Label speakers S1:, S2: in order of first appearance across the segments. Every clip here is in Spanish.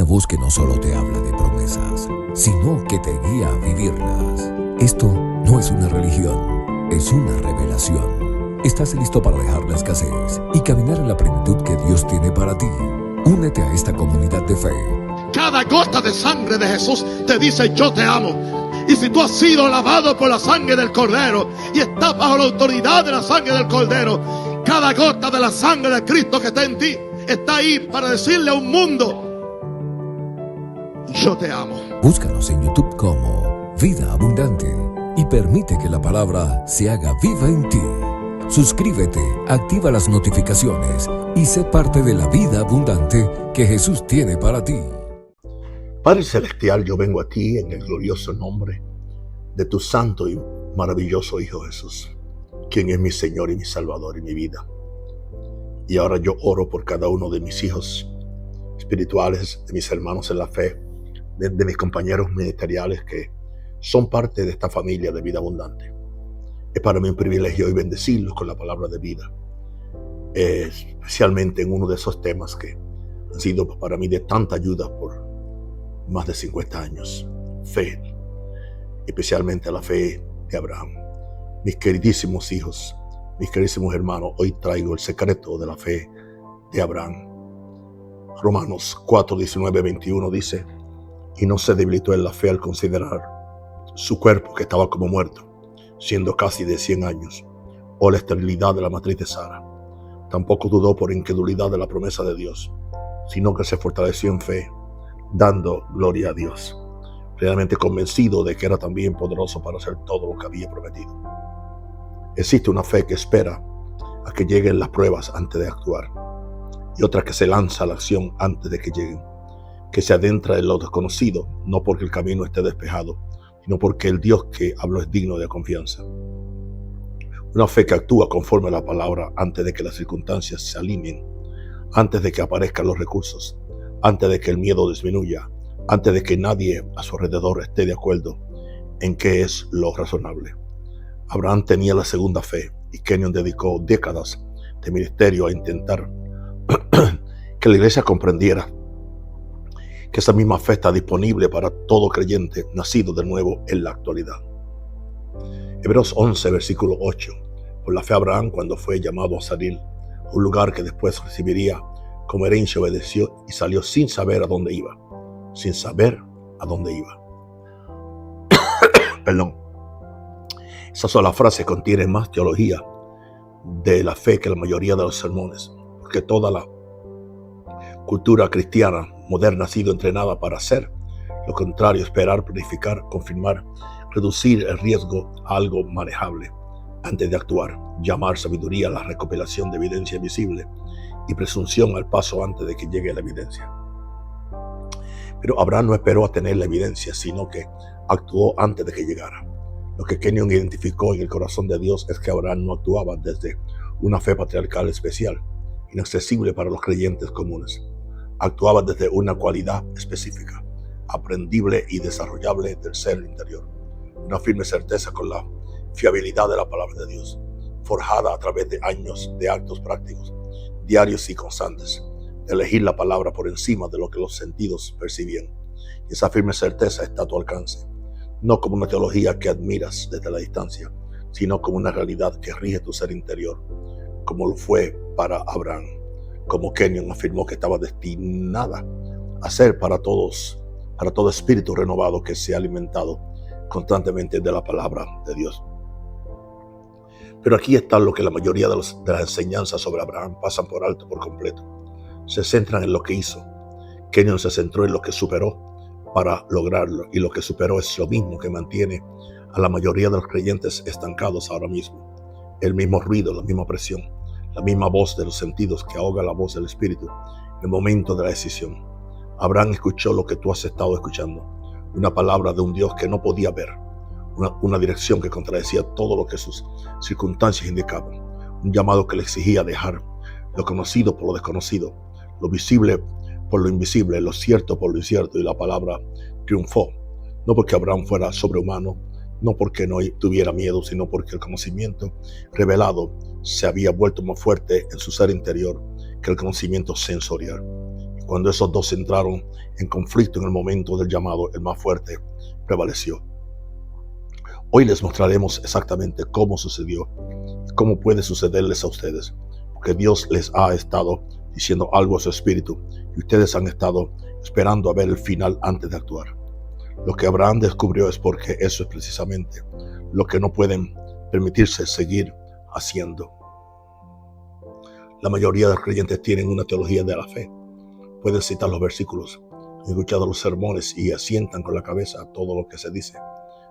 S1: voz que no solo te habla de promesas, sino que te guía a vivirlas. Esto no es una religión, es una revelación. ¿Estás listo para dejar la escasez y caminar en la plenitud que Dios tiene para ti? Únete a esta comunidad de fe.
S2: Cada gota de sangre de Jesús te dice: yo te amo. Y si tú has sido lavado por la sangre del Cordero y estás bajo la autoridad de la sangre del Cordero, cada gota de la sangre de Cristo que está en ti está ahí para decirle a un mundo: yo te amo.
S1: Búscanos en YouTube como Vida Abundante y permite que la palabra se haga viva en ti. Suscríbete, activa las notificaciones y sé parte de la vida abundante que Jesús tiene para ti.
S3: Padre Celestial, yo vengo a ti en el glorioso nombre de tu santo y maravilloso Hijo Jesús, quien es mi Señor y mi Salvador y mi vida. Y ahora yo oro por cada uno de mis hijos espirituales, de mis hermanos en la fe, de mis compañeros ministeriales que son parte de esta familia de vida abundante. Es para mí un privilegio hoy bendecirlos con la palabra de vida, especialmente en uno de esos temas que han sido para mí de tanta ayuda por más de 50 años. Fe, especialmente la fe de Abraham. Mis queridísimos hijos, mis queridísimos hermanos, hoy traigo el secreto de la fe de Abraham. Romanos 4, 19, 21 dice: y no se debilitó en la fe al considerar su cuerpo que estaba como muerto, siendo casi de 100 años, o la esterilidad de la matriz de Sara. Tampoco dudó por incredulidad de la promesa de Dios, sino que se fortaleció en fe, dando gloria a Dios, realmente convencido de que era también poderoso para hacer todo lo que había prometido. Existe una fe que espera a que lleguen las pruebas antes de actuar, y otra que se lanza a la acción antes de que lleguen, que se adentra en lo desconocido, no porque el camino esté despejado, sino porque el Dios que habló es digno de confianza. Una fe que actúa conforme a la palabra antes de que las circunstancias se alineen, antes de que aparezcan los recursos, antes de que el miedo disminuya, antes de que nadie a su alrededor esté de acuerdo en qué es lo razonable. Abraham tenía la segunda fe y Kenyon dedicó décadas de ministerio a intentar que la iglesia comprendiera que esa misma fe está disponible para todo creyente nacido de nuevo en la actualidad. Hebreos 11, versículo 8. Por la fe Abraham, cuando fue llamado a salir a un lugar que después recibiría como herencia, obedeció y salió sin saber a dónde iba. Sin saber a dónde iba. Perdón. Esa sola frase contiene más teología de la fe que la mayoría de los sermones, porque toda la cultura cristiana moderna ha sido entrenada para hacer lo contrario: esperar, planificar, confirmar, reducir el riesgo a algo manejable antes de actuar, llamar sabiduría a la recopilación de evidencia visible y presunción al paso antes de que llegue la evidencia. Pero Abraham no esperó a tener la evidencia, sino que actuó antes de que llegara. Lo que Kenyon identificó en el corazón de Dios es que Abraham no actuaba desde una fe patriarcal especial, inaccesible para los creyentes comunes. Actuaba desde una cualidad específica, aprendible y desarrollable del ser interior. Una firme certeza con la fiabilidad de la palabra de Dios, forjada a través de años de actos prácticos, diarios y constantes, de elegir la palabra por encima de lo que los sentidos percibían. Y esa firme certeza está a tu alcance, no como una teología que admiras desde la distancia, sino como una realidad que rige tu ser interior, como lo fue para Abraham, como Kenyon afirmó que estaba destinada a ser para todos, para todo espíritu renovado que se ha alimentado constantemente de la palabra de Dios. Pero aquí está lo que la mayoría de las enseñanzas sobre Abraham pasan por alto por completo. Se centran en lo que hizo. Kenyon se centró en lo que superó para lograrlo, y lo que superó es lo mismo que mantiene a la mayoría de los creyentes estancados ahora mismo. El mismo ruido, la misma presión, la misma voz de los sentidos que ahoga la voz del espíritu en el momento de la decisión. Abraham escuchó lo que tú has estado escuchando, una palabra de un Dios que no podía ver, una dirección que contradecía todo lo que sus circunstancias indicaban, un llamado que le exigía dejar lo conocido por lo desconocido, lo visible por lo invisible, lo cierto por lo incierto, y la palabra triunfó, no porque Abraham fuera sobrehumano, no porque no tuviera miedo, sino porque el conocimiento revelado se había vuelto más fuerte en su ser interior que el conocimiento sensorial. Cuando esos dos entraron en conflicto en el momento del llamado, el más fuerte prevaleció. Hoy les mostraremos exactamente cómo sucedió y cómo puede sucederles a ustedes, porque Dios les ha estado diciendo algo a su espíritu y ustedes han estado esperando a ver el final antes de actuar. Lo que Abraham descubrió es porque eso es precisamente lo que no pueden permitirse seguir haciendo. La mayoría de los creyentes tienen una teología de la fe. Pueden citar los versículos, han escuchado los sermones y asientan con la cabeza a todo lo que se dice.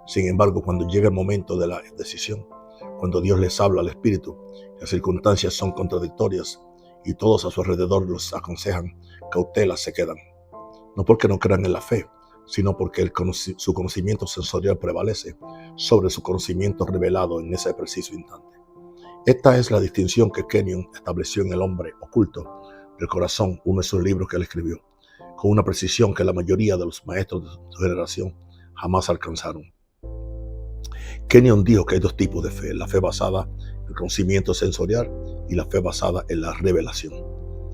S3: Sin embargo, cuando llega el momento de la decisión, cuando Dios les habla al espíritu, las circunstancias son contradictorias y todos a su alrededor los aconsejan cautela, se quedan. No porque no crean en la fe, sino porque su conocimiento sensorial prevalece sobre su conocimiento revelado en ese preciso instante. Esta es la distinción que Kenyon estableció en El hombre oculto del corazón, uno de sus libros que él escribió, con una precisión que la mayoría de los maestros de su generación jamás alcanzaron. Kenyon dijo que hay dos tipos de fe: la fe basada en el conocimiento sensorial y la fe basada en la revelación.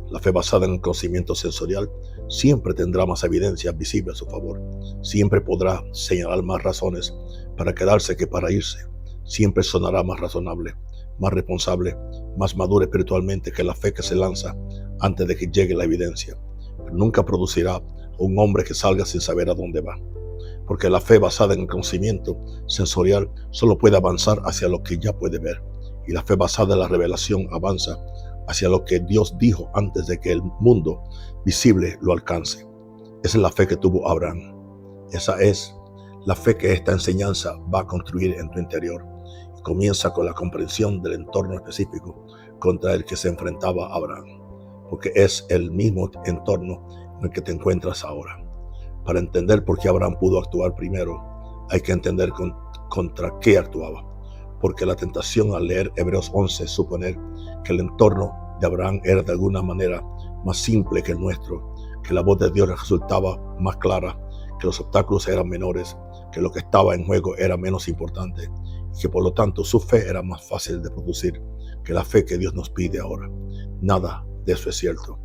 S3: La fe basada en el conocimiento sensorial siempre tendrá más evidencia visible a su favor. Siempre podrá señalar más razones para quedarse que para irse. Siempre sonará más razonable, más responsable, más madura espiritualmente que la fe que se lanza antes de que llegue la evidencia. Pero nunca producirá un hombre que salga sin saber a dónde va. Porque la fe basada en el conocimiento sensorial solo puede avanzar hacia lo que ya puede ver. Y la fe basada en la revelación avanza hacia lo que Dios dijo antes de que el mundo visible lo alcance. Esa es la fe que tuvo Abraham. Esa es la fe que esta enseñanza va a construir en tu interior. Y comienza con la comprensión del entorno específico contra el que se enfrentaba Abraham. Porque es el mismo entorno en el que te encuentras ahora. Para entender por qué Abraham pudo actuar primero, hay que entender contra qué actuaba. Porque la tentación al leer Hebreos 11 es suponer que el entorno de Abraham era de alguna manera más simple que el nuestro, que la voz de Dios resultaba más clara, que los obstáculos eran menores, que lo que estaba en juego era menos importante y que por lo tanto su fe era más fácil de producir que la fe que Dios nos pide ahora. Nada de eso es cierto.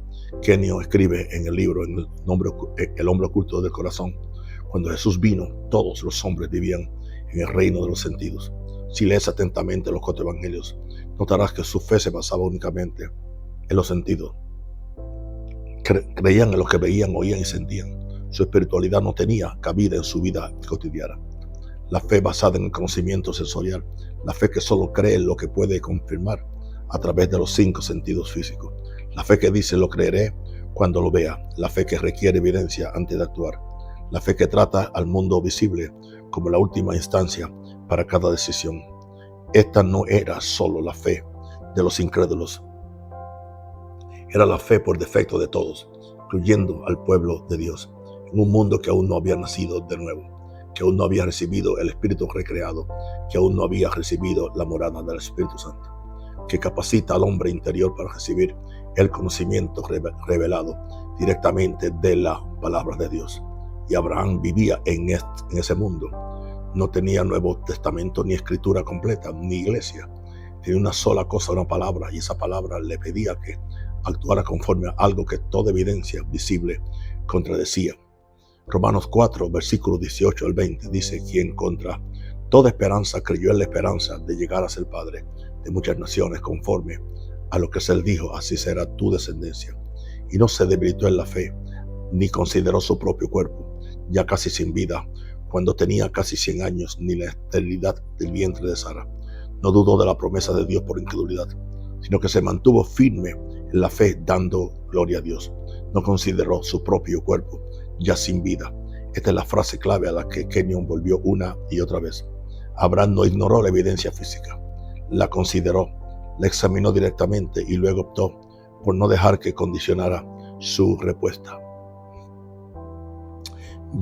S3: Kenyon escribe en el libro El hombre oculto del corazón: cuando Jesús vino, todos los hombres vivían en el reino de los sentidos. Si lees atentamente los 4 evangelios, notarás que su fe se basaba únicamente en los sentidos. Creían en lo que veían, oían y sentían. Su espiritualidad no tenía cabida en su vida cotidiana. La fe basada en el conocimiento sensorial, la fe que solo cree en lo que puede confirmar a través de los 5 sentidos físicos. La fe que dice lo creeré cuando lo vea. La fe que requiere evidencia antes de actuar. La fe que trata al mundo visible como la última instancia para cada decisión. Esta no era solo la fe de los incrédulos. Era la fe por defecto de todos, incluyendo al pueblo de Dios, en un mundo que aún no había nacido de nuevo, que aún no había recibido el Espíritu recreado, que aún no había recibido la morada del Espíritu Santo, que capacita al hombre interior para recibir el conocimiento revelado directamente de la palabra de Dios. Y Abraham vivía en ese mundo. No tenía Nuevo Testamento, ni escritura completa, ni iglesia. Tenía una sola cosa, una palabra, y esa palabra le pedía que actuara conforme a algo que toda evidencia visible contradecía. Romanos 4, versículos 18 al 20, dice: quien contra toda esperanza creyó en la esperanza de llegar a ser padre de muchas naciones, conforme a lo que se le dijo, así será tu descendencia. Y no se debilitó en la fe, ni consideró su propio cuerpo, ya casi sin vida, cuando tenía casi 100 años, ni la esterilidad del vientre de Sara. No dudó de la promesa de Dios por incredulidad, sino que se mantuvo firme en la fe, dando gloria a Dios. No consideró su propio cuerpo, ya sin vida. Esta es la frase clave a la que Kenyon volvió una y otra vez. Abraham no ignoró la evidencia física, la consideró, la examinó directamente y luego optó por no dejar que condicionara su respuesta.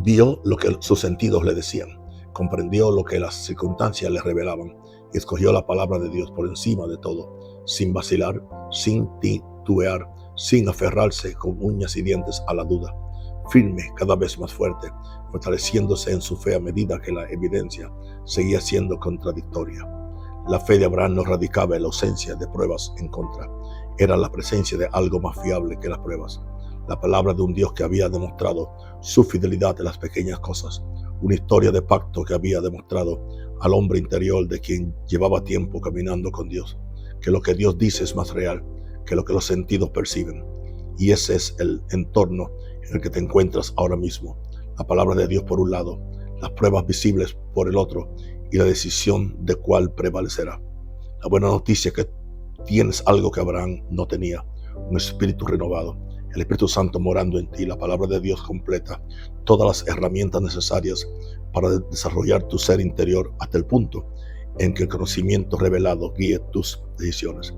S3: Vio lo que sus sentidos le decían, comprendió lo que las circunstancias le revelaban y escogió la palabra de Dios por encima de todo, sin vacilar, sin titubear, sin aferrarse con uñas y dientes a la duda, firme, cada vez más fuerte, fortaleciéndose en su fe a medida que la evidencia seguía siendo contradictoria. La fe de Abraham no radicaba en la ausencia de pruebas en contra, era la presencia de algo más fiable que las pruebas. la palabra de un Dios que había demostrado su fidelidad en las pequeñas cosas, una historia de pacto que había demostrado al hombre interior de quien llevaba tiempo caminando con Dios, que lo que Dios dice es más real que lo que los sentidos perciben. Y ese es el entorno en el que te encuentras ahora mismo. La palabra de Dios por un lado, las pruebas visibles por el otro y la decisión de cuál prevalecerá. La buena noticia es que tienes algo que Abraham no tenía, un espíritu renovado, el Espíritu Santo morando en ti. La palabra de Dios completa todas las herramientas necesarias para desarrollar tu ser interior hasta el punto en que el conocimiento revelado guíe tus decisiones.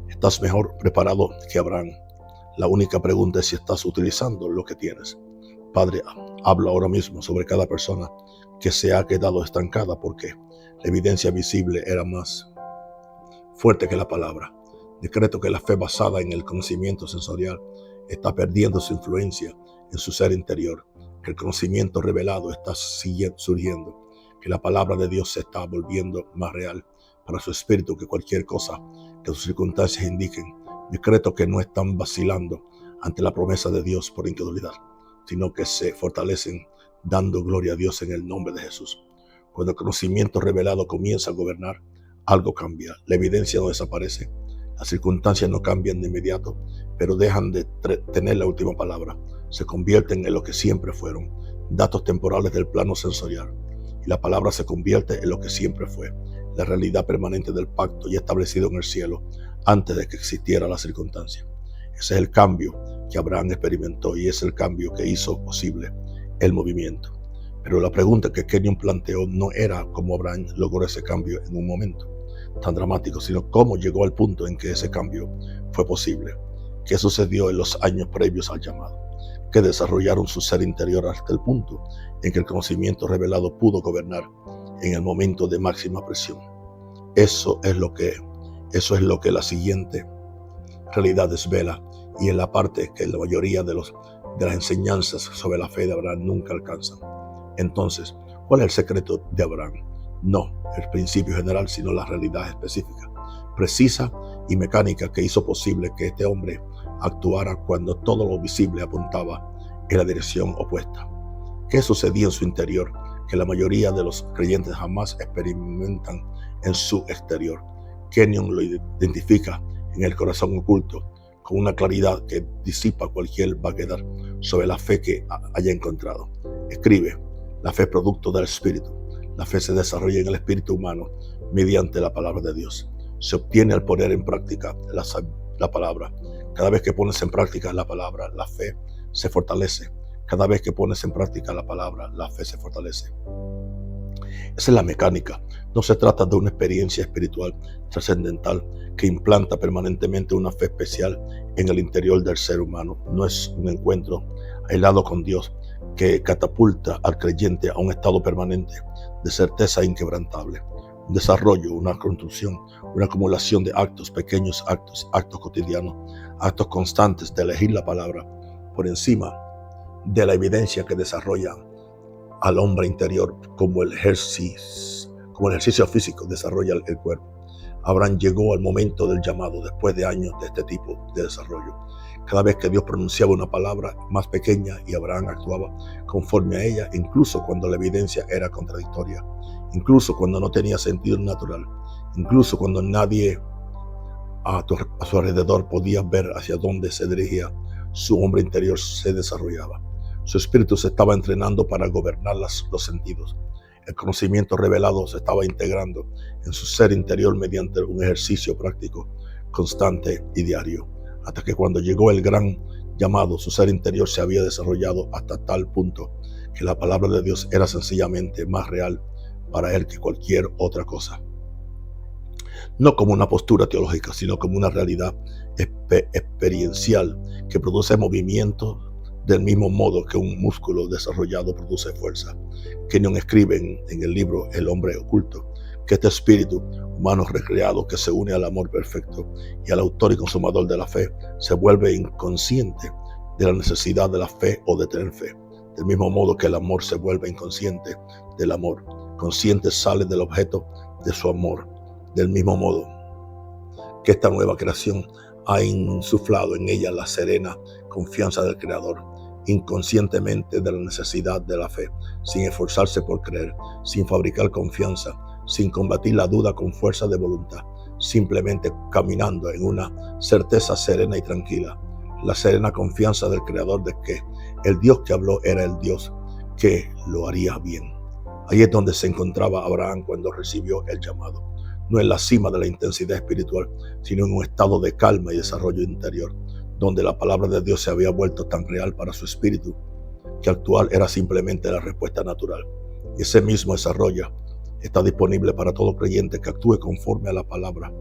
S3: Estás mejor preparado que Abraham. La única pregunta es si estás utilizando lo que tienes. Padre, hablo ahora mismo sobre cada persona que se ha quedado estancada porque la evidencia visible era más fuerte que la palabra. Decreto que la fe basada en el conocimiento sensorial está perdiendo su influencia en su ser interior, que el conocimiento revelado está surgiendo, que la palabra de Dios se está volviendo más real para su espíritu que cualquier cosa que sus circunstancias indiquen. Decreto que no están vacilando ante la promesa de Dios por incredulidad, sino que se fortalecen dando gloria a Dios en el nombre de Jesús. Cuando el conocimiento revelado comienza a gobernar, algo cambia. La evidencia no desaparece, las circunstancias no cambian de inmediato, pero dejan de tener la última palabra. Se convierten en lo que siempre fueron, datos temporales del plano sensorial. Y la palabra se convierte en lo que siempre fue, la realidad permanente del pacto ya establecido en el cielo antes de que existiera la circunstancia. Ese es el cambio que Abraham experimentó y es el cambio que hizo posible el movimiento. Pero la pregunta que Kenyon planteó no era cómo Abraham logró ese cambio en un momento tan dramático, sino cómo llegó al punto en que ese cambio fue posible. ¿Qué sucedió en los años previos al llamado? Que desarrollaron su ser interior hasta el punto en que el conocimiento revelado pudo gobernar en el momento de máxima presión. Eso es lo que la siguiente realidad desvela, y es la parte que la mayoría de las enseñanzas sobre la fe de Abraham nunca alcanzan. Entonces, ¿cuál es el secreto de Abraham? No el principio general, sino la realidad específica, precisa y mecánica que hizo posible que este hombre actuara cuando todo lo visible apuntaba en la dirección opuesta. ¿Qué sucedía en su interior que la mayoría de los creyentes jamás experimentan en su exterior? Kenyon lo identifica en el corazón oculto con una claridad que disipa cualquier vaguedad sobre la fe que haya encontrado. Escribe: la fe es producto del Espíritu. La fe se desarrolla en el espíritu humano mediante la palabra de Dios. Se obtiene al poner en práctica la palabra. Cada vez que pones en práctica la palabra, la fe se fortalece. Cada vez que pones en práctica la palabra, la fe se fortalece. Esa es la mecánica. No se trata de una experiencia espiritual trascendental que implanta permanentemente una fe especial en el interior del ser humano. No es un encuentro aislado con Dios que catapulta al creyente a un estado permanente de certeza inquebrantable. Un desarrollo, una construcción, una acumulación de actos, pequeños actos cotidianos, actos constantes de elegir la palabra por encima de la evidencia que desarrolla al hombre interior como el ejercicio físico desarrolla el cuerpo. Abraham llegó al momento del llamado después de años de este tipo de desarrollo. Cada vez que Dios pronunciaba una palabra más pequeña y Abraham actuaba conforme a ella, incluso cuando la evidencia era contradictoria, incluso cuando no tenía sentido natural, incluso cuando nadie a su alrededor podía ver hacia dónde se dirigía, su hombre interior se desarrollaba. Su espíritu se estaba entrenando para gobernar los sentidos. El conocimiento revelado se estaba integrando en su ser interior mediante un ejercicio práctico, constante y diario, hasta que cuando llegó el gran llamado, su ser interior se había desarrollado hasta tal punto que la palabra de Dios era sencillamente más real para él que cualquier otra cosa. No como una postura teológica, sino como una realidad experiencial que produce movimiento del mismo modo que un músculo desarrollado produce fuerza. Kenyon escribe en el libro El hombre oculto que este espíritu humano recreado que se une al amor perfecto y al autor y consumador de la fe se vuelve inconsciente de la necesidad de la fe o de tener fe. Del mismo modo que el amor se vuelve inconsciente del amor, consciente sale del objeto de su amor. Del mismo modo que esta nueva creación ha insuflado en ella la serena confianza del Creador, inconscientemente de la necesidad de la fe, sin esforzarse por creer, sin fabricar confianza, sin combatir la duda con fuerza de voluntad, simplemente caminando en una certeza serena y tranquila, la serena confianza del Creador de que el Dios que habló era el Dios que lo haría bien. Ahí es donde se encontraba Abraham cuando recibió el llamado, no en la cima de la intensidad espiritual, sino en un estado de calma y desarrollo interior, donde la palabra de Dios se había vuelto tan real para su espíritu, que actuar era simplemente la respuesta natural. Y ese mismo desarrollo está disponible para todo creyente que actúe conforme a la palabra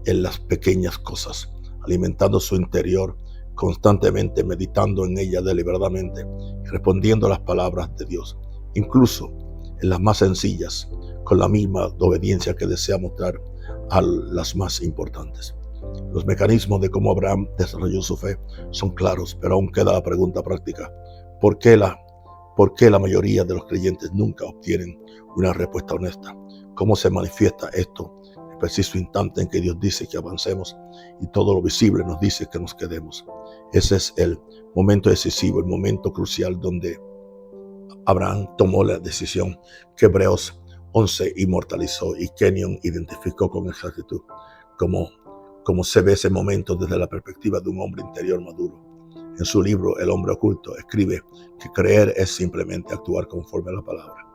S3: en las pequeñas cosas, alimentando su interior, constantemente meditando en ella deliberadamente y respondiendo a las palabras de Dios, incluso en las más sencillas, con la misma obediencia que desea mostrar a las más importantes. Los mecanismos de cómo Abraham desarrolló su fe son claros, pero aún queda la pregunta práctica: ¿por qué la mayoría de los creyentes nunca obtienen una respuesta honesta? ¿Cómo se manifiesta esto en el preciso instante en que Dios dice que avancemos y todo lo visible nos dice que nos quedemos? Ese es el momento decisivo, el momento crucial donde Abraham tomó la decisión que Hebreos 11 inmortalizó y Kenyon identificó con exactitud, como se ve ese momento desde la perspectiva de un hombre interior maduro. En su libro El hombre oculto escribe que creer es simplemente actuar conforme a la palabra.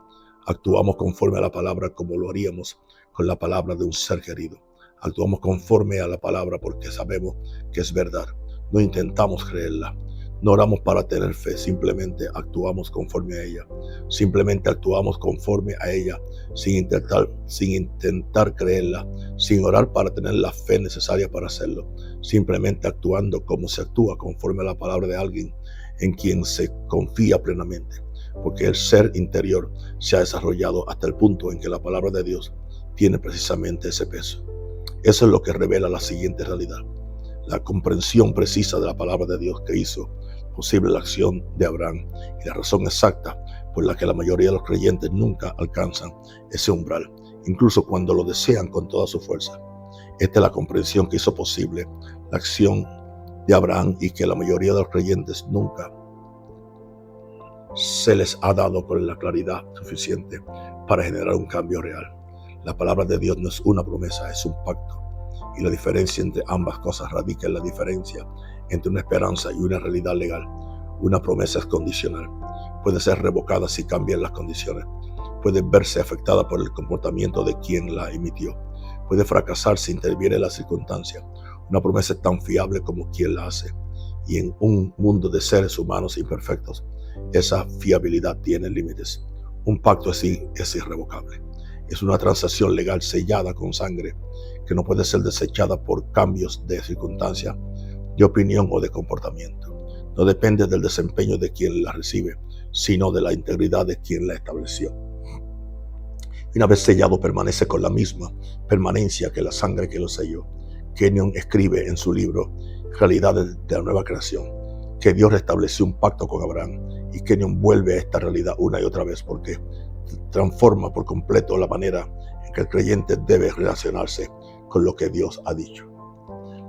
S3: Actuamos conforme a la palabra como lo haríamos con la palabra de un ser querido. Actuamos conforme a la palabra porque sabemos que es verdad. No intentamos creerla. No oramos para tener fe, simplemente actuamos conforme a ella. Simplemente actuamos conforme a ella, sin intentar creerla, sin orar para tener la fe necesaria para hacerlo. Simplemente actuando como se actúa conforme a la palabra de alguien en quien se confía plenamente. Porque el ser interior se ha desarrollado hasta el punto en que la palabra de Dios tiene precisamente ese peso. Eso es lo que revela la siguiente realidad: la comprensión precisa de la palabra de Dios que hizo posible la acción de Abraham y la razón exacta por la que la mayoría de los creyentes nunca alcanzan ese umbral, incluso cuando lo desean con toda su fuerza. Esta es la comprensión que hizo posible la acción de Abraham y que la mayoría de los creyentes nunca se les ha dado con la claridad suficiente para generar un cambio real. La palabra de Dios no es una promesa, es un pacto. Y la diferencia entre ambas cosas radica en la diferencia entre una esperanza y una realidad legal. Una promesa es condicional. Puede ser revocada si cambian las condiciones. Puede verse afectada por el comportamiento de quien la emitió. Puede fracasar si interviene la circunstancia. Una promesa es tan fiable como quien la hace. Y en un mundo de seres humanos imperfectos, esa fiabilidad tiene límites. Un pacto así es irrevocable. Es una transacción legal sellada con sangre que no puede ser desechada por cambios de circunstancia, de opinión o de comportamiento. No depende del desempeño de quien la recibe, sino de la integridad de quien la estableció. Y una vez sellado, permanece con la misma permanencia que la sangre que lo selló. Kenyon escribe en su libro Realidades de la Nueva Creación que Dios restableció un pacto con Abraham, y Kenyon vuelve a esta realidad una y otra vez porque transforma por completo la manera en que el creyente debe relacionarse con lo que Dios ha dicho.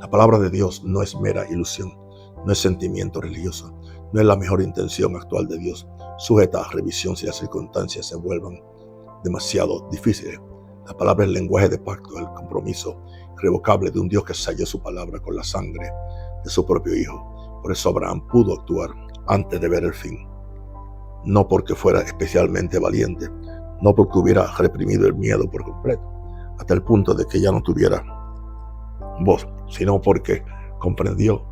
S3: La palabra de Dios no es mera ilusión, no es sentimiento religioso, no es la mejor intención actual de Dios, sujeta a revisión si las circunstancias se vuelvan demasiado difíciles. La palabra es el lenguaje de pacto, el compromiso irrevocable de un Dios que selló su palabra con la sangre de su propio Hijo. Por eso Abraham pudo actuar antes de ver el fin. No porque fuera especialmente valiente, no porque hubiera reprimido el miedo por completo, hasta el punto de que ya no tuviera voz, sino porque comprendió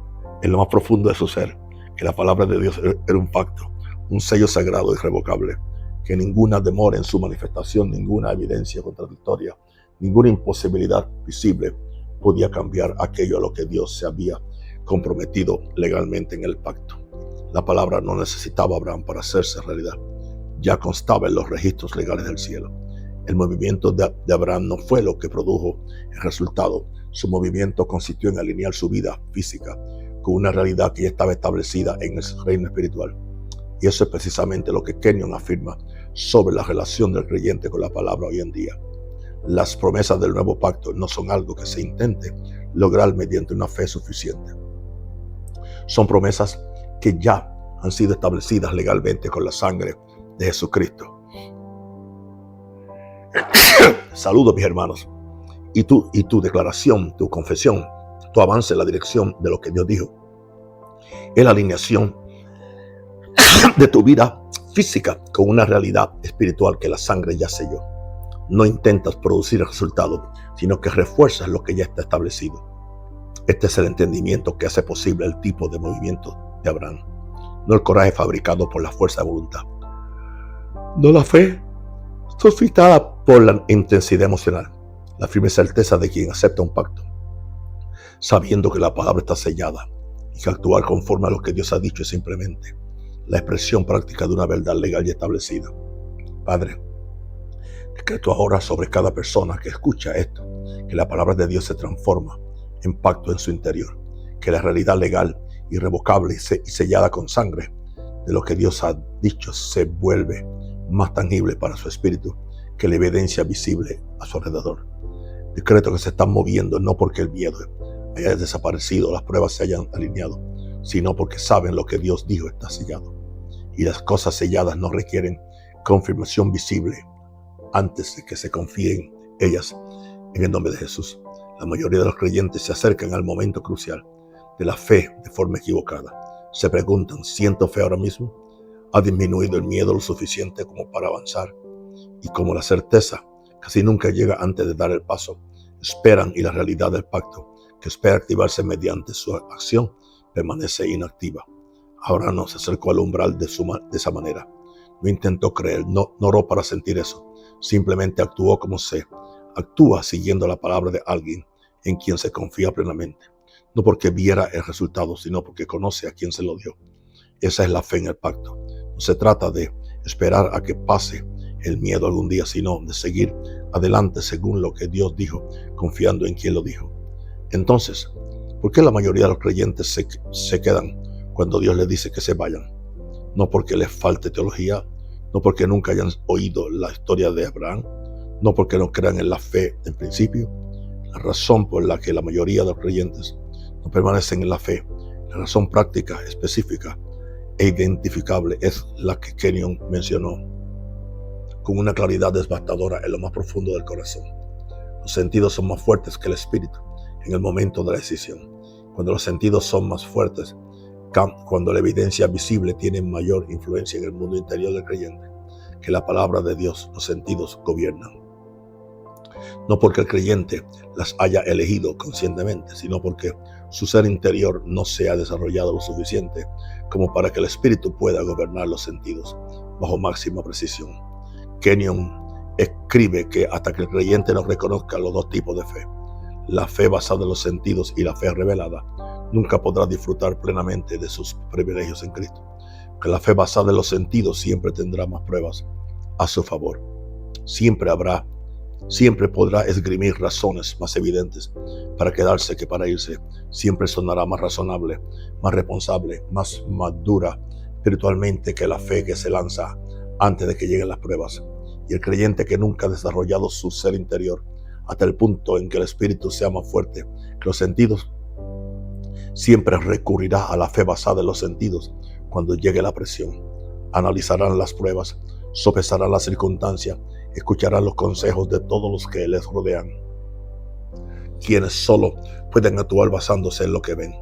S3: en lo más profundo de su ser que la palabra de Dios era un pacto, un sello sagrado irrevocable, que ninguna demora en su manifestación, ninguna evidencia contradictoria, ninguna imposibilidad visible podía cambiar aquello a lo que Dios se había comprometido legalmente en el pacto. La palabra no necesitaba a Abraham para hacerse realidad, ya constaba en los registros legales del cielo. El movimiento de Abraham no fue lo que produjo el resultado. Su movimiento consistió en alinear su vida física con una realidad que ya estaba establecida en el reino espiritual. Y eso es precisamente lo que Kenyon afirma sobre la relación del creyente con la palabra hoy en día. Las promesas del nuevo pacto no son algo que se intente lograr mediante una fe suficiente. Son promesas que ya han sido establecidas legalmente con la sangre de Jesucristo. Saludos, mis hermanos. Y tu declaración, tu confesión, tu avance en la dirección de lo que Dios dijo, es la alineación de tu vida física con una realidad espiritual que la sangre ya selló. No intentas producir el resultado, sino que refuerzas lo que ya está establecido. Este es el entendimiento que hace posible el tipo de movimiento de Abraham, no el coraje fabricado por la fuerza de voluntad, no la fe suscitada por la intensidad emocional, la firme certeza de quien acepta un pacto, sabiendo que la palabra está sellada y que actuar conforme a lo que Dios ha dicho es simplemente la expresión práctica de una verdad legal y establecida. Padre, decreto ahora sobre cada persona que escucha esto, que la palabra de Dios se transforma en pacto en su interior, que la realidad legal, irrevocable y sellada con sangre de lo que Dios ha dicho se vuelve más tangible para su espíritu que la evidencia visible a su alrededor. Decreto que se están moviendo no porque el miedo haya desaparecido, las pruebas se hayan alineado, sino porque saben lo que Dios dijo está sellado. Y las cosas selladas no requieren confirmación visible antes de que se confíen ellas en el nombre de Jesús. La mayoría de los creyentes se acercan al momento crucial de la fe de forma equivocada. Se preguntan, ¿siento fe ahora mismo? ¿Ha disminuido el miedo lo suficiente como para avanzar? Y como la certeza casi nunca llega antes de dar el paso, esperan y la realidad del pacto, que espera activarse mediante su acción, permanece inactiva. Ahora no se acercó al umbral de esa manera. No intentó creer, no oró para sentir eso. Simplemente actuó como se actúa siguiendo la palabra de alguien en quien se confía plenamente. No porque viera el resultado, sino porque conoce a quien se lo dio. Esa es la fe en el pacto. No se trata de esperar a que pase el miedo algún día, sino de seguir adelante según lo que Dios dijo, confiando en quien lo dijo. Entonces, ¿por qué la mayoría de los creyentes se quedan cuando Dios les dice que se vayan? No porque les falte teología, no porque nunca hayan oído la historia de Abraham, no porque no crean en la fe en principio. La razón por la que la mayoría de los creyentes no permanecen en la fe, la razón práctica, específica e identificable es la que Kenyon mencionó con una claridad devastadora en lo más profundo del corazón. Los sentidos son más fuertes que el espíritu en el momento de la decisión. Cuando los sentidos son más fuertes, cuando la evidencia visible tiene mayor influencia en el mundo interior del creyente, que la palabra de Dios, los sentidos gobiernan. No porque el creyente las haya elegido conscientemente, sino porque su ser interior no se ha desarrollado lo suficiente como para que el espíritu pueda gobernar los sentidos bajo máxima precisión. Kenyon escribe que hasta que el creyente no reconozca los dos tipos de fe, la fe basada en los sentidos y la fe revelada, nunca podrá disfrutar plenamente de sus privilegios en Cristo. Que la fe basada en los sentidos siempre tendrá más pruebas a su favor. Siempre podrá esgrimir razones más evidentes para quedarse que para irse. Siempre sonará más razonable, más responsable, más madura espiritualmente que la fe que se lanza antes de que lleguen las pruebas. Y el creyente que nunca ha desarrollado su ser interior hasta el punto en que el espíritu sea más fuerte que los sentidos, siempre recurrirá a la fe basada en los sentidos cuando llegue la presión. Analizarán las pruebas, sopesarán las circunstancias, escucharán los consejos de todos los que les rodean, quienes solo pueden actuar basándose en lo que ven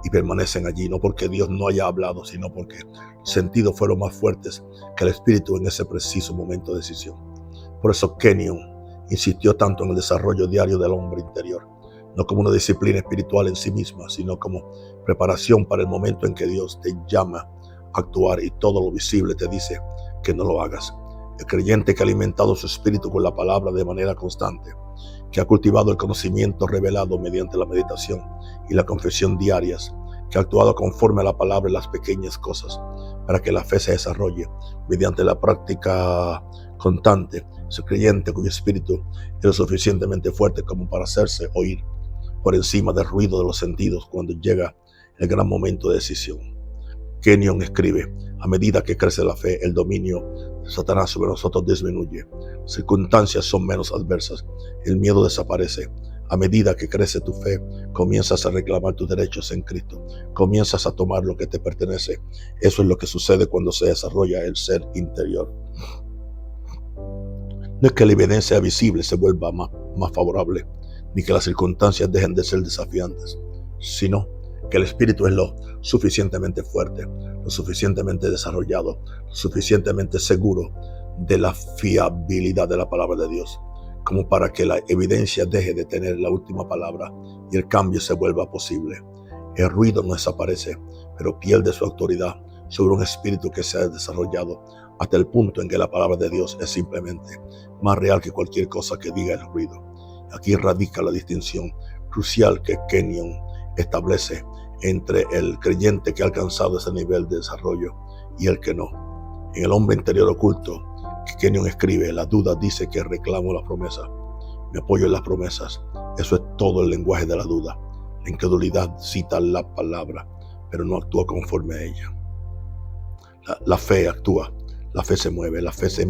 S3: y permanecen allí, no porque Dios no haya hablado, sino porque los sentidos fueron más fuertes que el espíritu en ese preciso momento de decisión. Por eso Kenyon insistió tanto en el desarrollo diario del hombre interior, no como una disciplina espiritual en sí misma, sino como preparación para el momento en que Dios te llama a actuar y todo lo visible te dice que no lo hagas. El creyente que ha alimentado su espíritu con la palabra de manera constante, que ha cultivado el conocimiento revelado mediante la meditación y la confesión diarias, que ha actuado conforme a la palabra en las pequeñas cosas para que la fe se desarrolle mediante la práctica constante, es el creyente cuyo espíritu es lo suficientemente fuerte como para hacerse oír por encima del ruido de los sentidos cuando llega el gran momento de decisión. Kenyon escribe: a medida que crece la fe, el dominio de Satanás sobre nosotros disminuye. Las circunstancias son menos adversas, el miedo desaparece, A medida que crece tu fe, comienzas a reclamar tus derechos en Cristo. Comienzas a tomar lo que te pertenece. Eso es lo que sucede cuando se desarrolla el ser interior. No es que la evidencia visible se vuelva más favorable, ni que las circunstancias dejen de ser desafiantes, sino que el espíritu es lo suficientemente fuerte, lo suficientemente desarrollado, lo suficientemente seguro de la fiabilidad de la palabra de Dios, como para que la evidencia deje de tener la última palabra y el cambio se vuelva posible. El ruido no desaparece, pero pierde su autoridad sobre un espíritu que se ha desarrollado hasta el punto en que la palabra de Dios es simplemente más real que cualquier cosa que diga el ruido. Aquí radica la distinción crucial que Kenyon establece entre el creyente que ha alcanzado ese nivel de desarrollo y el que no. En el hombre interior oculto que Kenyon escribe, la duda dice que reclamo la promesa, me apoyo en las promesas. Eso es todo el lenguaje de la duda. La incredulidad cita la palabra, pero no actúa conforme a ella. La fe actúa, la fe se mueve, la fe se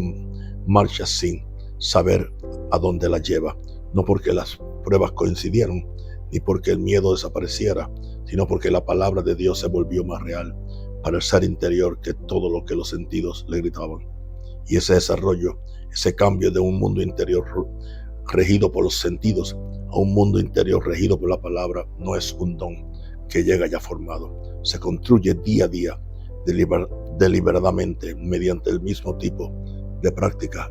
S3: marcha sin saber a dónde la lleva, no porque las pruebas coincidieron, ni porque el miedo desapareciera, sino porque la palabra de Dios se volvió más real para el ser interior que todo lo que los sentidos le gritaban. Y ese desarrollo, ese cambio de un mundo interior regido por los sentidos a un mundo interior regido por la palabra, no es un don que llega ya formado. Se construye día a día, deliberadamente, mediante el mismo tipo de práctica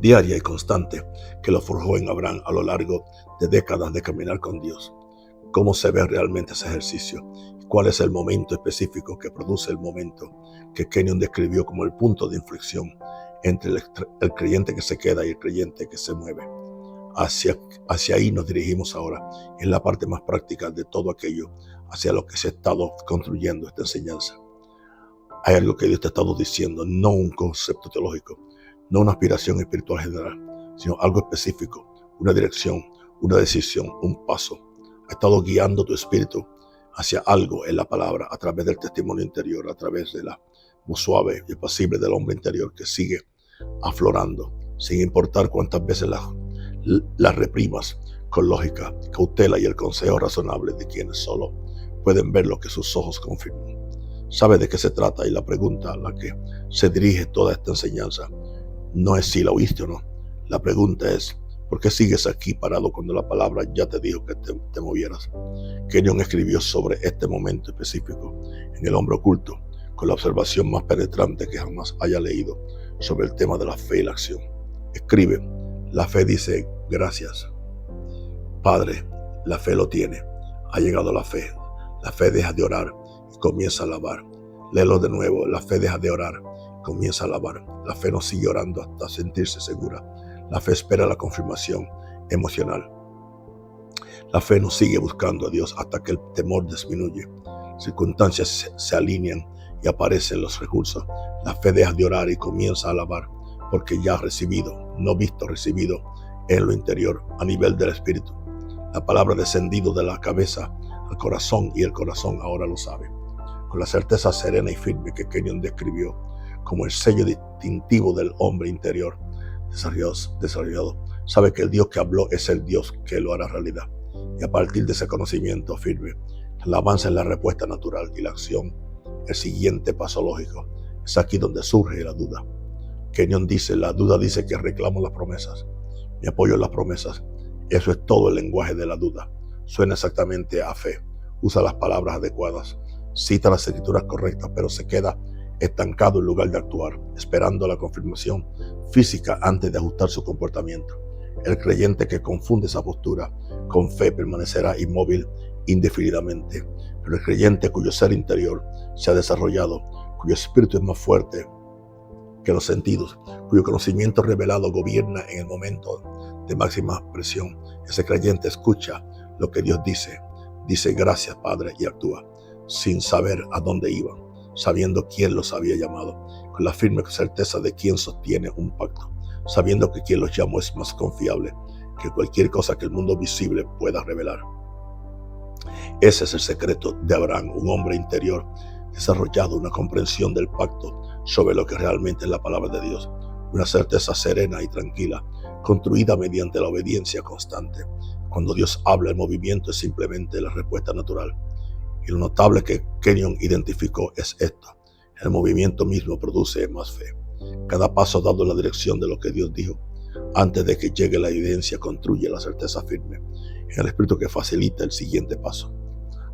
S3: diaria y constante que lo forjó en Abraham a lo largo de décadas de caminar con Dios. ¿Cómo se ve realmente ese ejercicio? ¿Cuál es el momento específico que produce el momento que Kenyon describió como el punto de inflexión entre el creyente que se queda y el creyente que se mueve? Hacia ahí nos dirigimos ahora, en la parte más práctica de todo aquello hacia lo que se ha estado construyendo esta enseñanza. Hay algo que Dios te ha estado diciendo, no un concepto teológico, no una aspiración espiritual general, sino algo específico, una dirección, una decisión, un paso. Ha estado guiando tu espíritu hacia algo en la palabra a través del testimonio interior, a través de la voz suave y apacible del hombre interior que sigue aflorando, sin importar cuántas veces las reprimas con lógica, cautela y el consejo razonable de quienes solo pueden ver lo que sus ojos confirman. Sabe de qué se trata, y la pregunta a la que se dirige toda esta enseñanza no es si la oíste o no. La pregunta es, ¿por qué sigues aquí parado cuando la palabra ya te dijo que te movieras? Kenyon escribió sobre este momento específico en El hombre oculto, con la observación más penetrante que jamás haya leído sobre el tema de la fe y la acción. Escribe, la fe dice gracias. Padre, la fe lo tiene. Ha llegado la fe. La fe deja de orar y comienza a alabar. Léelo de nuevo. La fe deja de orar y comienza a alabar. La fe no sigue orando hasta sentirse segura. La fe espera la confirmación emocional. La fe no sigue buscando a Dios hasta que el temor disminuye. Circunstancias se alinean y aparecen los recursos. La fe deja de orar y comienza a alabar porque ya ha recibido, no visto, recibido en lo interior, a nivel del espíritu. La palabra ha descendido de la cabeza al corazón y el corazón ahora lo sabe. Con la certeza serena y firme que Kenyon describió como el sello distintivo del hombre interior desarrollado, sabe que el Dios que habló es el Dios que lo hará realidad. Y a partir de ese conocimiento firme, la alabanza es la respuesta natural y la acción el siguiente paso lógico. Es aquí donde surge la duda. Kenyon dice, la duda dice que reclamo las promesas, me apoyo en las promesas. Eso es todo el lenguaje de la duda. Suena exactamente a fe, usa las palabras adecuadas, cita las escrituras correctas, pero se queda estancado en lugar de actuar, esperando la confirmación física antes de ajustar su comportamiento. El creyente que confunde esa postura con fe permanecerá inmóvil indefinidamente, pero el creyente cuyo ser interior se ha desarrollado, cuyo espíritu es más fuerte que los sentidos, cuyo conocimiento revelado gobierna en el momento de máxima presión, ese creyente escucha lo que Dios dice gracias Padre y actúa, sin saber a dónde iban, sabiendo quién los había llamado, con la firme certeza de quién sostiene un pacto, sabiendo que quien los llamó es más confiable que cualquier cosa que el mundo visible pueda revelar. Ese es el secreto de Abraham, un hombre interior desarrollado, una comprensión del pacto sobre lo que realmente es la palabra de Dios, una certeza serena y tranquila construida mediante la obediencia constante. Cuando Dios habla, el movimiento es simplemente la respuesta natural. Y lo notable que Kenyon identificó es esto: el movimiento mismo produce más fe. Cada paso dado en la dirección de lo que Dios dijo, antes de que llegue la evidencia, construye la certeza firme en el espíritu que facilita el siguiente paso,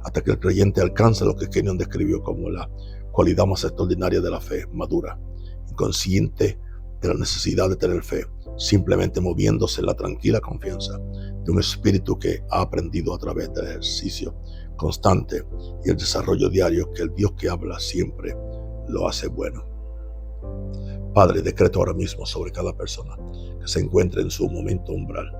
S3: hasta que el creyente alcanza lo que Kenyon describió como la cualidad más extraordinaria de la fe madura, inconsciente de la necesidad de tener fe, simplemente moviéndose en la tranquila confianza de un espíritu que ha aprendido a través del ejercicio constante y el desarrollo diario que el Dios que habla siempre lo hace bueno. Padre, decreto ahora mismo sobre cada persona que se encuentre en su momento umbral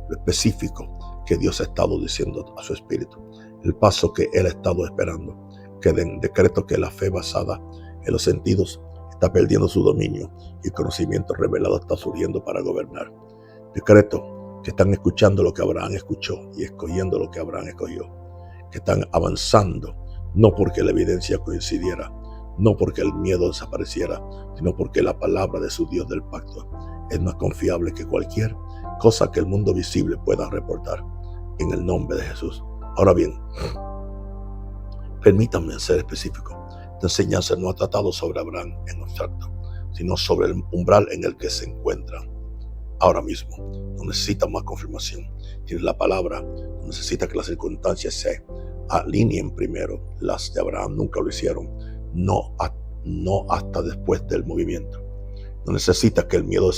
S3: lo específico que Dios ha estado diciendo a su espíritu, el paso que Él ha estado esperando. Que decreto que la fe basada en los sentidos está perdiendo su dominio y el conocimiento revelado está surgiendo para gobernar. Decreto que están escuchando lo que Abraham escuchó y escogiendo lo que Abraham escogió. Que están avanzando, no porque la evidencia coincidiera, no porque el miedo desapareciera, sino porque la palabra de su Dios del pacto es más confiable que cualquier cosa que el mundo visible pueda reportar. En el nombre de Jesús. Ahora bien, permítanme ser específico. Esta enseñanza no ha tratado sobre Abraham en abstracto, sino sobre el umbral en el que se encuentran ahora mismo. No necesita más confirmación. Tiene la palabra, no necesita que las circunstancias se alineen primero. Las de Abraham nunca lo hicieron, no hasta después del movimiento. No necesita que el miedo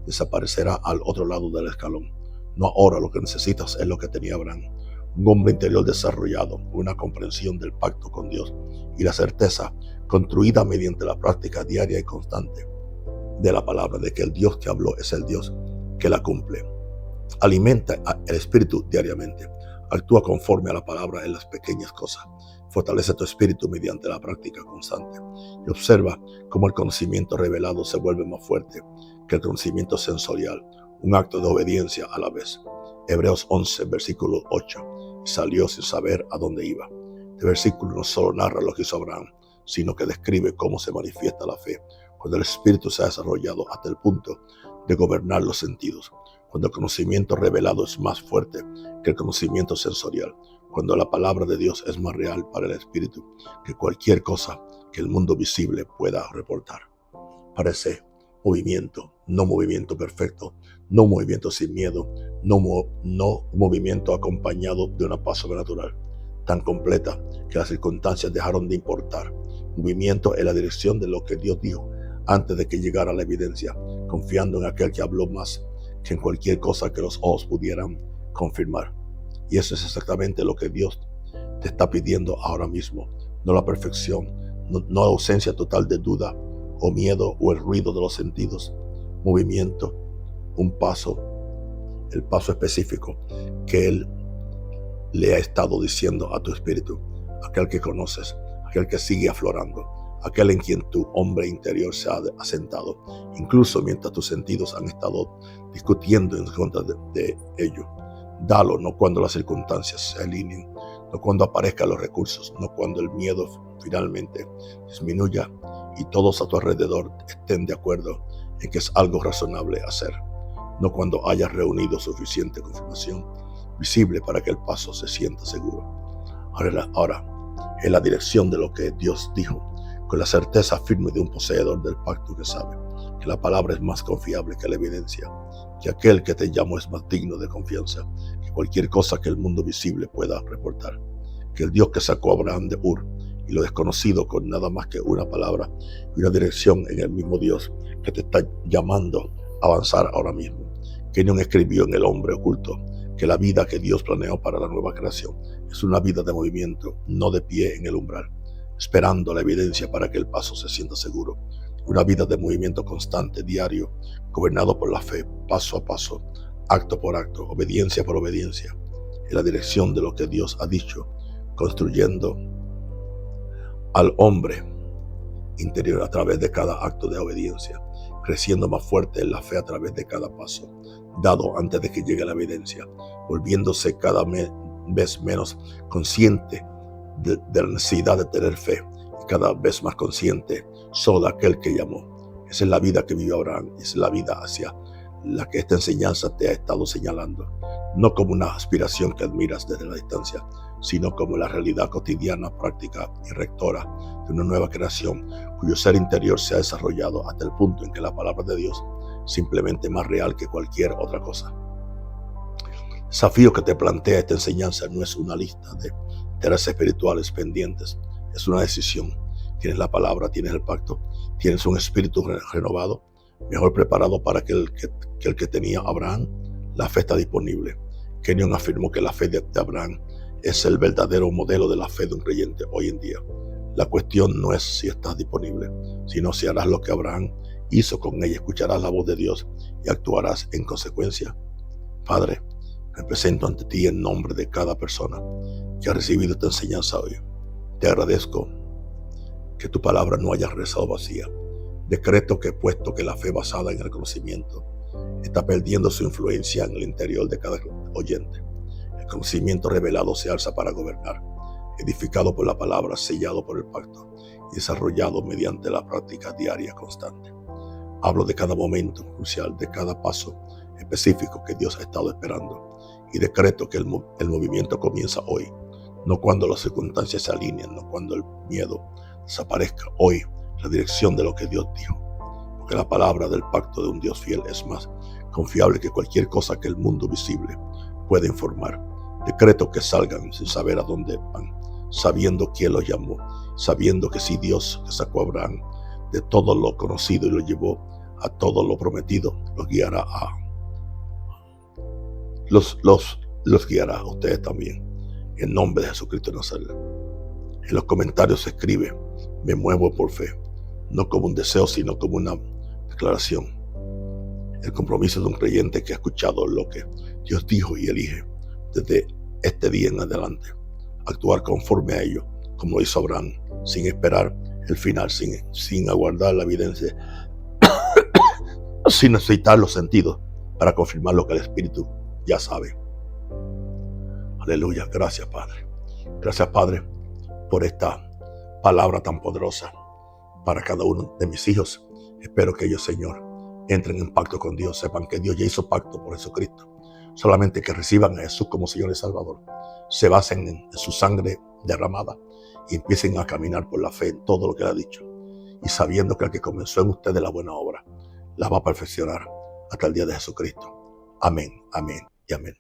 S3: desaparecerá al otro lado del escalón. No ahora, lo que necesitas es lo que tenía Abraham. Un hombre interior desarrollado, una comprensión del pacto con Dios y la certeza construida mediante la práctica diaria y constante de la palabra, de que el Dios que habló es el Dios que la cumple. Alimenta el espíritu diariamente. Actúa conforme a la palabra en las pequeñas cosas. Fortalece tu espíritu mediante la práctica constante. Y observa cómo el conocimiento revelado se vuelve más fuerte que el conocimiento sensorial, un acto de obediencia a la vez. Hebreos 11, versículo 8. Y salió sin saber a dónde iba. Este versículo no solo narra lo que hizo Abraham, sino que describe cómo se manifiesta la fe cuando el espíritu se ha desarrollado hasta el punto de gobernar los sentidos, cuando el conocimiento revelado es más fuerte que el conocimiento sensorial, cuando la palabra de Dios es más real para el espíritu que cualquier cosa que el mundo visible pueda reportar. Parece movimiento, no movimiento perfecto, no movimiento sin miedo, no movimiento acompañado de una paz sobrenatural, tan completa que las circunstancias dejaron de importar. Movimiento en la dirección de lo que Dios dijo antes de que llegara la evidencia, confiando en aquel que habló más que en cualquier cosa que los ojos pudieran confirmar. Y eso es exactamente lo que Dios te está pidiendo ahora mismo. No la perfección, no ausencia total de duda o miedo o el ruido de los sentidos. Movimiento, un paso, el paso específico que Él le ha estado diciendo a tu espíritu, aquel que conoces, aquel que sigue aflorando, aquel en quien tu hombre interior se ha asentado, incluso mientras tus sentidos han estado discutiendo en contra de ello. Dalo, no cuando las circunstancias se alineen, no cuando aparezcan los recursos, no cuando el miedo finalmente disminuya y todos a tu alrededor estén de acuerdo en que es algo razonable hacer, no cuando hayas reunido suficiente confirmación visible para que el paso se sienta seguro. Ahora, en la dirección de lo que Dios dijo, con la certeza firme de un poseedor del pacto que sabe que la palabra es más confiable que la evidencia, que aquel que te llamó es más digno de confianza que cualquier cosa que el mundo visible pueda reportar, que el Dios que sacó a Abraham de Ur y lo desconocido con nada más que una palabra y una dirección en el mismo Dios que te está llamando a avanzar ahora mismo. Kenyon escribió en El hombre oculto que la vida que Dios planeó para la nueva creación es una vida de movimiento, no de pie en el umbral, esperando la evidencia para que el paso se sienta seguro. Una vida de movimiento constante, diario, gobernado por la fe, paso a paso, acto por acto, obediencia por obediencia, en la dirección de lo que Dios ha dicho, construyendo al hombre interior a través de cada acto de obediencia, creciendo más fuerte en la fe a través de cada paso dado antes de que llegue la evidencia, volviéndose cada vez menos consciente de la necesidad de tener fe y cada vez más consciente solo de aquel que llamó. Esa es la vida que vivió Abraham, esa es la vida hacia la que esta enseñanza te ha estado señalando, no como una aspiración que admiras desde la distancia, sino como la realidad cotidiana, práctica y rectora de una nueva creación cuyo ser interior se ha desarrollado hasta el punto en que la palabra de Dios es simplemente más real que cualquier otra cosa. El desafío que te plantea esta enseñanza no es una lista de tareas espirituales pendientes, es una decisión. Tienes la palabra, tienes el pacto, tienes un espíritu renovado, mejor preparado para que el que tenía Abraham. La fe está disponible. Kenyon afirmó que la fe de Abraham es el verdadero modelo de la fe de un creyente hoy en día. La cuestión no es si estás disponible, sino si harás lo que Abraham hizo con ella. Escucharás la voz de Dios y actuarás en consecuencia. Padre, me presento ante ti en nombre de cada persona que ha recibido esta enseñanza hoy. Te agradezco que tu palabra no haya regresado vacía. Decreto que, puesto que la fe basada en el conocimiento está perdiendo su influencia en el interior de cada oyente, el conocimiento revelado se alza para gobernar, edificado por la palabra, sellado por el pacto y desarrollado mediante la práctica diaria constante. Hablo de cada momento crucial, de cada paso específico que Dios ha estado esperando, y decreto que el movimiento comienza hoy, no cuando las circunstancias se alineen, no cuando el miedo desaparezca. Hoy, la dirección de lo que Dios dijo, porque la palabra del pacto de un Dios fiel es más confiable que cualquier cosa que el mundo visible pueda informar. Decreto que salgan sin saber a dónde van, sabiendo quién los llamó, sabiendo que si Dios que sacó a Abraham de todo lo conocido y lo llevó a todo lo prometido, los guiará los guiará a ustedes también, en nombre de Jesucristo de Nazaret. En los comentarios se escribe: me muevo por fe, no como un deseo, sino como una declaración. El compromiso de un creyente que ha escuchado lo que Dios dijo y elige desde este día en adelante actuar conforme a ello, como lo hizo Abraham, sin esperar el final, sin aguardar la evidencia, sin necesitar los sentidos para confirmar lo que el Espíritu ya sabe. Aleluya. Gracias, Padre. Gracias, Padre, por esta palabra tan poderosa para cada uno de mis hijos. Espero que ellos, Señor, entren en pacto con Dios, sepan que Dios ya hizo pacto por Jesucristo. Solamente que reciban a Jesús como Señor y Salvador, se basen en su sangre derramada y empiecen a caminar por la fe en todo lo que Él ha dicho, y sabiendo que el que comenzó en ustedes la buena obra la va a perfeccionar hasta el día de Jesucristo. Amén, amén y amén.